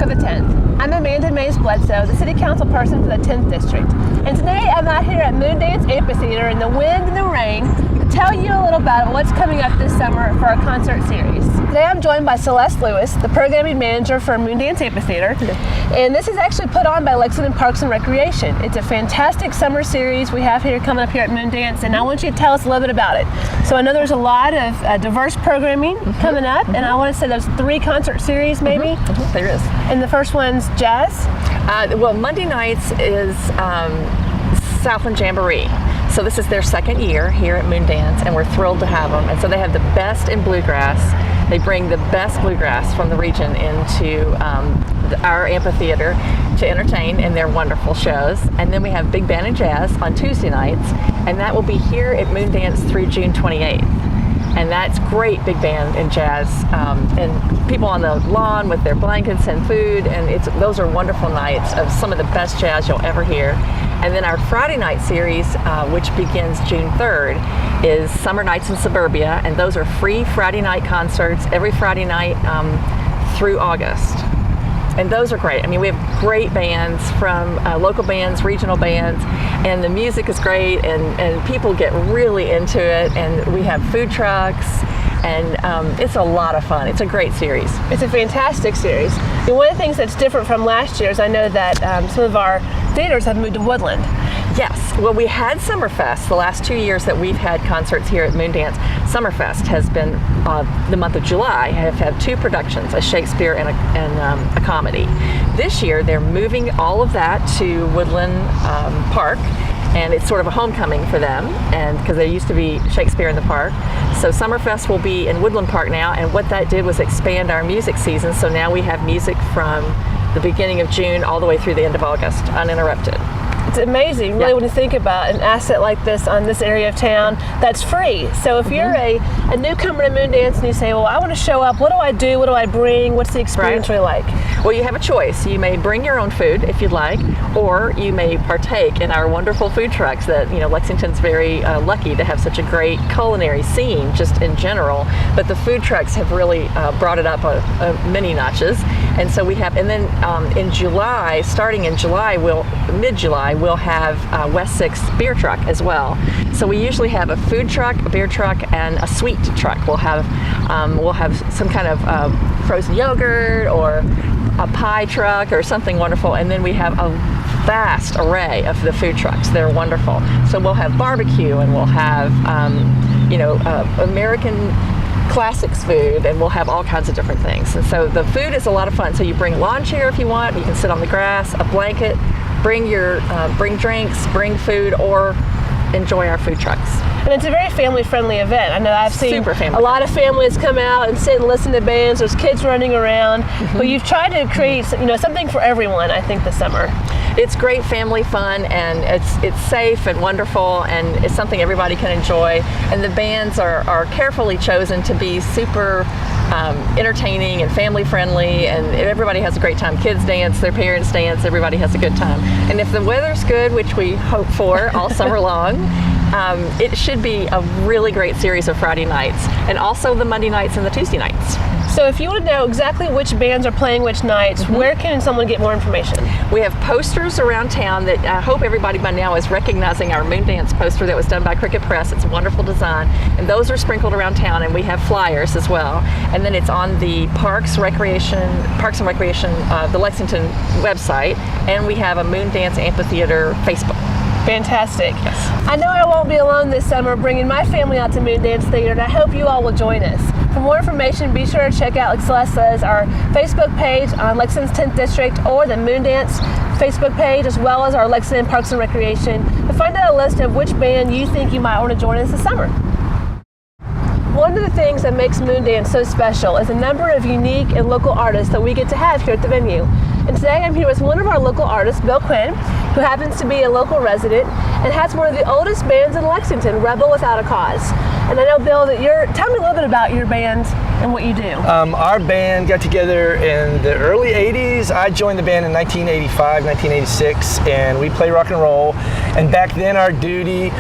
of the 10th. I'm Amanda Mays Bledsoe, the City Council person for the 10th District. And today I'm out here at Moondance Amphitheater in the wind and the rain to tell you a little about what's coming up this summer for our concert series. Today I'm joined by Celeste Lewis, the programming manager for Moondance Amphitheater. And this is actually put on by Lexington Parks and Recreation. It's a fantastic summer series we have here coming up here at Moondance, and I want you to tell us a little bit about it. So I know there's a lot of diverse programming coming up, and I want to say there's 3 concert series maybe. There is. And the first one's jazz? Well, Monday nights is Southland Jamboree. So this is their 2nd year here at Moondance, and we're thrilled to have them. And so they have the best in bluegrass. They bring the best bluegrass from the region into our amphitheater to entertain in their wonderful shows. And then we have Big Band and Jazz on Tuesday nights, and that will be here at Moondance through June 28th. And that's great big band and jazz, and people on the lawn with their blankets and food, and those are wonderful nights of some of the best jazz you'll ever hear. And then our Friday night series, which begins June 3rd, is Summer Nights in Suburbia, and those are free Friday night concerts every Friday night through August. And those are great. I mean, we have great bands from local bands, regional bands, and the music is great, and people get really into it, and we have food trucks, and it's a lot of fun. It's a great series. It's a fantastic series. And one of the things that's different from last year is I know that some of our theaters have moved to Woodland. Yes. Well, we had Summerfest the last 2 years that we've had concerts here at Moondance. Summerfest has been the month of July. Have had 2 productions, a Shakespeare and a comedy. This year, they're moving all of that to Woodland Park, and it's sort of a homecoming for them, and because there used to be Shakespeare in the park. So Summerfest will be in Woodland Park now, and what that did was expand our music season. So now we have music from the beginning of June all the way through the end of August, uninterrupted. It's amazing, really, when you think about an asset like this on this area of town that's free. So if you're a newcomer to Moondance and you say, well, I want to show up, what do I do? What do I bring? What's the experience really like? Well, you have a choice. You may bring your own food if you'd like, or you may partake in our wonderful food trucks that, Lexington's very lucky to have such a great culinary scene just in general. But the food trucks have really brought it up many notches. And so we have, and then in July, starting in July, mid-July, we'll have West 6 beer truck as well. So we usually have a food truck, a beer truck, and a sweet truck. We'll have some kind of frozen yogurt or a pie truck or something wonderful, and then we have a vast array of the food trucks. They're wonderful. So we'll have barbecue, and we'll have American classics food, and we'll have all kinds of different things. And so the food is a lot of fun. So you bring lawn chair if you want. You can sit on the grass, a blanket. Bring drinks, bring food, or enjoy our food trucks. And it's a very family-friendly event. I know I've seen a lot of families come out and sit and listen to bands. There's kids running around, but you've tried to create something for everyone, I think, this summer. It's great family fun, and it's safe and wonderful, and it's something everybody can enjoy. And the bands are carefully chosen to be super entertaining and family friendly, and everybody has a great time. Kids dance, their parents dance, everybody has a good time. And if the weather's good, which we hope for all summer long, it should be a really great series of Friday nights, and also the Monday nights and the Tuesday nights. So if you want to know exactly which bands are playing which nights, where can someone get more information? We have posters around town that I hope everybody by now is recognizing our Moondance poster that was done by Cricket Press. It's a wonderful design, and those are sprinkled around town, and we have flyers as well. And then it's on the Parks and Recreation, the Lexington website, and we have a Moondance Amphitheater Facebook. Fantastic. Yes. I know I won't be alone this summer bringing my family out to Moondance Theater, and I hope you all will join us. For more information, be sure to check out, like Celeste says, our Facebook page on Lexington's 10th District or the Moondance Facebook page, as well as our Lexington Parks and Recreation, to find out a list of which band you think you might want to join us this summer. One of the things that makes Moondance so special is the number of unique and local artists that we get to have here at the venue. And today I'm here with one of our local artists, Bill Quinn, who happens to be a local resident and has one of the oldest bands in Lexington, Rebel Without a Cause. And I know, Bill, that tell me a little bit about your band and what you do. Our band got together in the early 80s. I joined the band in 1985, 1986, and we play rock and roll. And back then our duty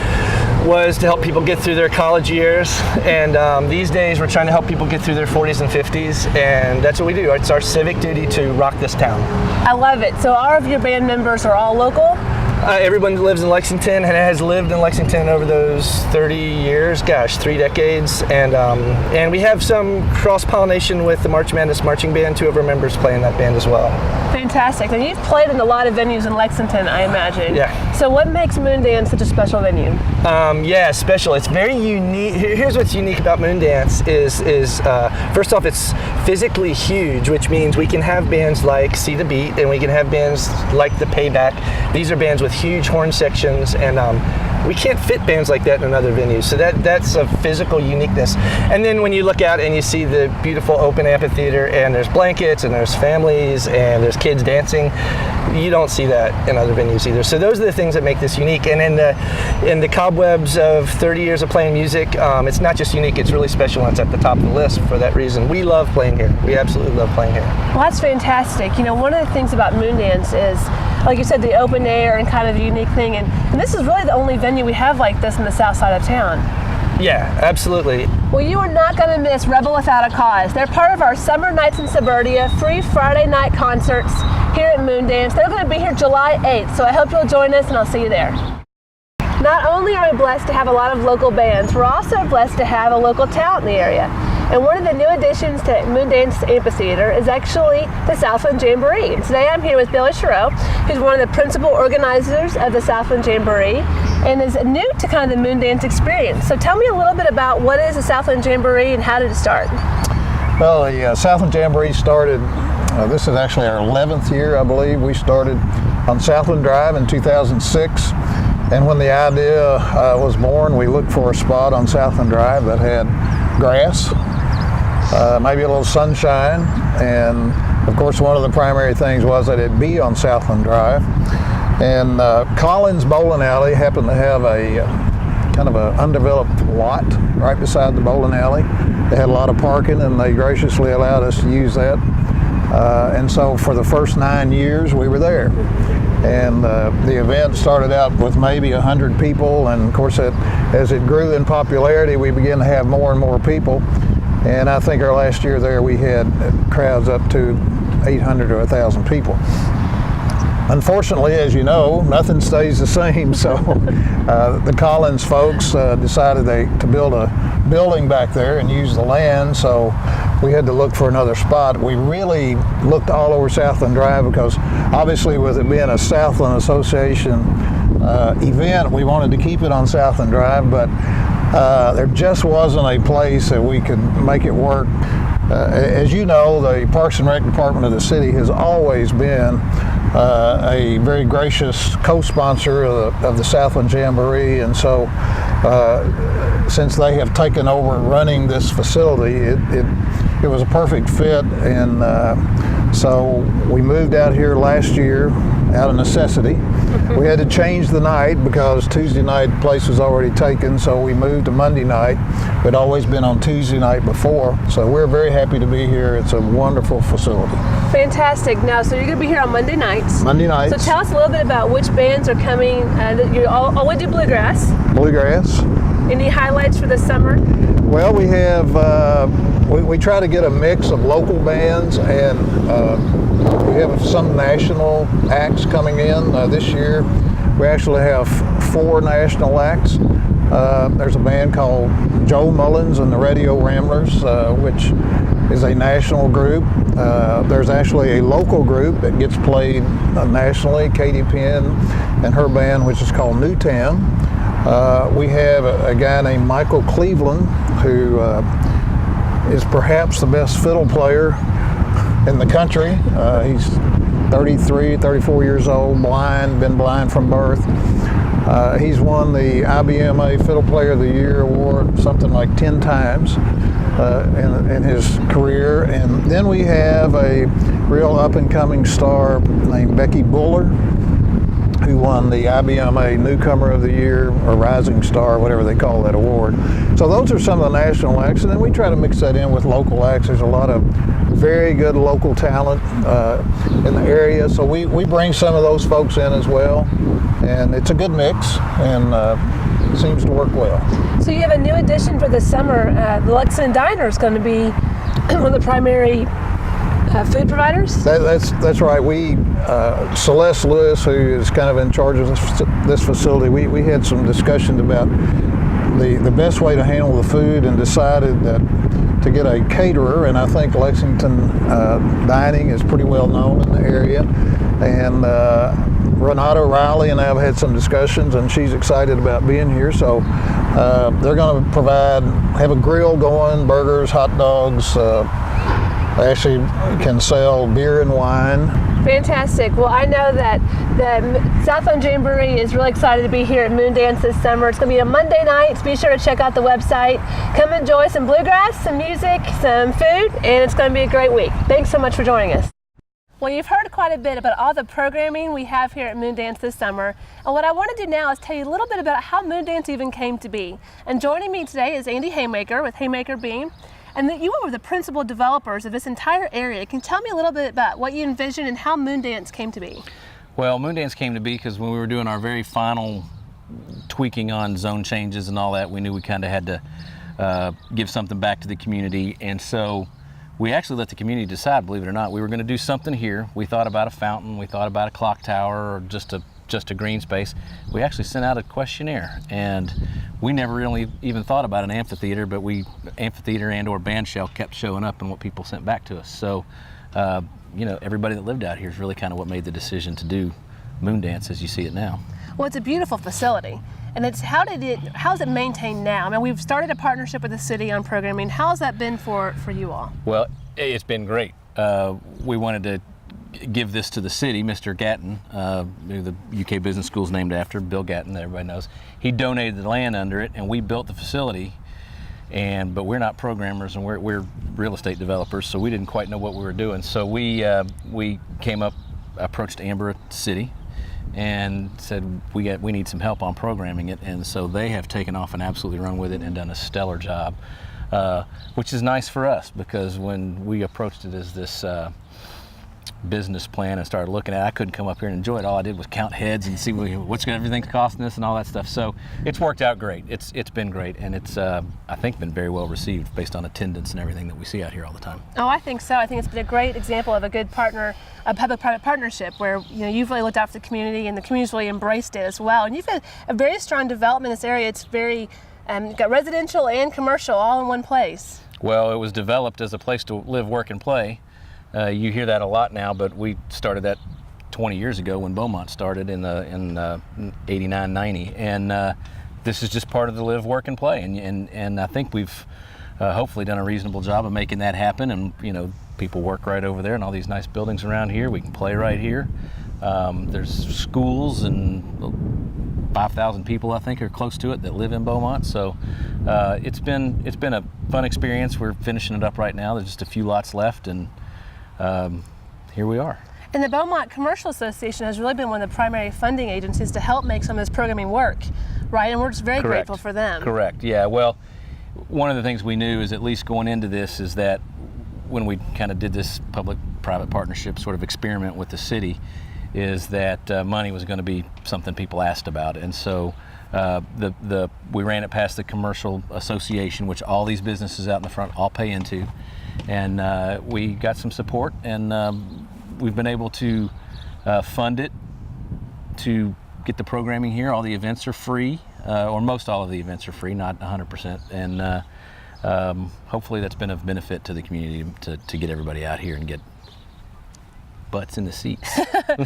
was to help people get through their college years, and these days we're trying to help people get through their 40s and 50s, and that's what we do. It's our civic duty to rock this town. I love it. So all of your band members are all local? Everyone lives in Lexington and has lived in Lexington over those 30 years, 3 decades, and we have some cross-pollination with the March Madness Marching Band. 2 of our members play in that band as well. Fantastic. And you've played in a lot of venues in Lexington, I imagine. Yeah. So what makes Moondance such a special venue? Yeah, special. It's very unique. Here's what's unique about Moondance is first off, it's physically huge, which means we can have bands like See the Beat, and we can have bands like The Payback. These are bands with huge horn sections, and we can't fit bands like that in another venue. So that's a physical uniqueness. And then when you look out and you see the beautiful open amphitheater, and there's blankets, and there's families, and there's kids dancing, you don't see that in other venues either. So those are the things that make this unique. And in the cobwebs of 30 years of playing music, it's not just unique, it's really special, and it's at the top of the list for that reason. We love playing here. We absolutely love playing here. Well, that's fantastic. You know, one of the things about Moondance is, like you said, the open air and kind of a unique thing. And this is really the only venue we have like this in the south side of town. Yeah, absolutely. Well, you are not going to miss Rebel Without a Cause. They're part of our Summer Nights in Suburbia free Friday night concerts here at Moondance. They're going to be here July 8th, so I hope you'll join us, and I'll see you there. Not only are we blessed to have a lot of local bands, we're also blessed to have a local talent in the area. And one of the new additions to Moondance Amphitheater is actually the Southland Jamboree. And today I'm here with Billy Sherrill, who's one of the principal organizers of the Southland Jamboree and is new to kind of the Moondance experience. So tell me a little bit about what is the Southland Jamboree and how did it start? Well, the Southland Jamboree started, this is actually our 11th year, I believe. We started on Southland Drive in 2006. And when the idea was born, we looked for a spot on Southland Drive that had grass, maybe a little sunshine, and of course one of the primary things was that it be on Southland Drive. And Collins Bowling Alley happened to have a kind of an undeveloped lot right beside the bowling alley. They had a lot of parking, and they graciously allowed us to use that. And so for the first 9 years we were there. And the event started out with maybe 100 people, and of course as it grew in popularity, we began to have more and more people. And I think our last year there we had crowds up to 800 or 1,000 people. Unfortunately, as you know, nothing stays the same, so the Collins folks decided to build a building back there and use the land, so we had to look for another spot. We really looked all over Southland Drive because obviously with it being a Southland Association event, we wanted to keep it on Southland Drive, but there just wasn't a place that we could make it work. As you know, the Parks and Rec Department of the city has always been a very gracious co-sponsor of the Southland Jamboree, and so since they have taken over running this facility, it was a perfect fit, and so we moved out here last year out of necessity. We had to change the night because Tuesday night the place was already taken, so we moved to Monday night. We'd always been on Tuesday night before, so we're very happy to be here. It's a wonderful facility. Fantastic. Now, so you're going to be here on Monday nights. Monday nights. So tell us a little bit about which bands are coming. You always do bluegrass. Bluegrass. Any highlights for this summer? Well, we have, we try to get a mix of local bands, and we have some national acts coming in this year. We actually have 4 national acts. There's a band called Joe Mullins and the Radio Ramblers, which is a national group. There's actually a local group that gets played nationally, Katie Penn and her band, which is called Newtown. We have a guy named Michael Cleveland, who is perhaps the best fiddle player in the country. He's 33, 34 years old, blind, been blind from birth. He's won the IBMA Fiddle Player of the Year award something like 10 times in his career. And then we have a real up-and-coming star named Becky Buller, who won the IBMA Newcomer of the Year or Rising Star, whatever they call that award. So those are some of the national acts, and then we try to mix that in with local acts. There's a lot of very good local talent in the area, so we bring some of those folks in as well, and it's a good mix, and seems to work well. So you have a new addition for the summer. The Lexington Diner is going to be one of the primary food providers? That's right. We, Celeste Lewis, who is kind of in charge of this facility, we had some discussions about the best way to handle the food and decided that to get a caterer, and I think Lexington Dining is pretty well known in the area. And Renata Riley and I have had some discussions, and she's excited about being here. So they're going to have a grill going, burgers, hot dogs. They actually can sell beer and wine. Fantastic. Well, I know that the Southland Jamboree is really excited to be here at Moondance this summer. It's going to be a Monday night. So be sure to check out the website. Come enjoy some bluegrass, some music, some food, and it's going to be a great week. Thanks so much for joining us. Well, you've heard quite a bit about all the programming we have here at Moondance this summer. And what I want to do now is tell you a little bit about how Moondance even came to be. And joining me today is Andy Haymaker with Haymaker Beam. And that you were the principal developers of this entire area. Can you tell me a little bit about what you envisioned and how Moondance came to be? Well, Moondance came to be because when we were doing our very final tweaking on zone changes and all that, we knew we kind of had to give something back to the community. And so we actually let the community decide, believe it or not. We were going to do something here. We thought about a fountain, we thought about a clock tower, or just a green space. We actually sent out a questionnaire, and we never really even thought about an amphitheater, but amphitheater and or band shell kept showing up in what people sent back to us. So, you know, everybody that lived out here is really kind of what made the decision to do Moondance as you see it now. Well, it's a beautiful facility. And it's how's it maintained now? I mean, we've started a partnership with the city on programming. How's that been for you all? Well, it's been great. We wanted to give this to the city. Mr. Gatton, who the UK Business School is named after, Bill Gatton, that everybody knows. He donated the land under it, and we built the facility. But we're not programmers, and we're real estate developers, so we didn't quite know what we were doing. So we approached Amber at the city, and said we need some help on programming it. And so they have taken off and absolutely run with it and done a stellar job, which is nice for us, because when we approached it as this business plan and started looking at it, I couldn't come up here and enjoy it. All I did was count heads and see what's everything's costing us and all that stuff. So it's worked out great. It's been great, and it's I think been very well received based on attendance and everything that we see out here all the time. Oh, I think so. I think it's been a great example of a good a public-private partnership where you've really looked out for the community, and the community's really embraced it as well. And you've had a very strong development in this area. It's very got residential and commercial all in one place. Well, it was developed as a place to live, work, and play. You hear that a lot now, but we started that 20 years ago when Beaumont started in 89, 90. And this is just part of the live, work, and play. And I think we've hopefully done a reasonable job of making that happen. And, people work right over there, and all these nice buildings around here. We can play right here. There's schools, and 5,000 people, I think, are close to it that live in Beaumont. So it's been a fun experience. We're finishing it up right now. There's just a few lots left, and here we are. And the Beaumont Commercial Association has really been one of the primary funding agencies to help make some of this programming work, right? And we're just very Correct. grateful for them. Correct, yeah. Well, one of the things we knew is, at least going into this, is that when we kind of did this public-private partnership sort of experiment with the city, is that money was going to be something people asked about. And so we ran it past the Commercial Association, which all these businesses out in the front all pay into. And we got some support, and we've been able to fund it to get the programming here. All the events are free, or most all of the events are free, not 100%. And hopefully that's been of benefit to the community to get everybody out here and get butts in the seats.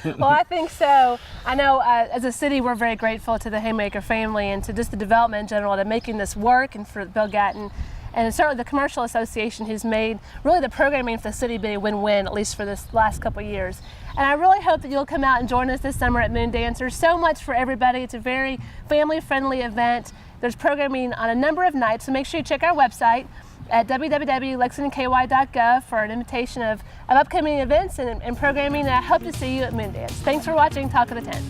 Well, I think so. I know as a city, we're very grateful to the Haymaker family and to just the development in general, to making this work, and for Bill Gatton. And certainly the Commercial Association, who's made really the programming for the city be a win-win, at least for this last couple of years. And I really hope that you'll come out and join us this summer at Moondance. There's so much for everybody. It's a very family-friendly event. There's programming on a number of nights, so make sure you check our website at www.lexingtonky.gov for an invitation of upcoming events and programming. And I hope to see you at Moondance. Thanks for watching Talk of the Tent.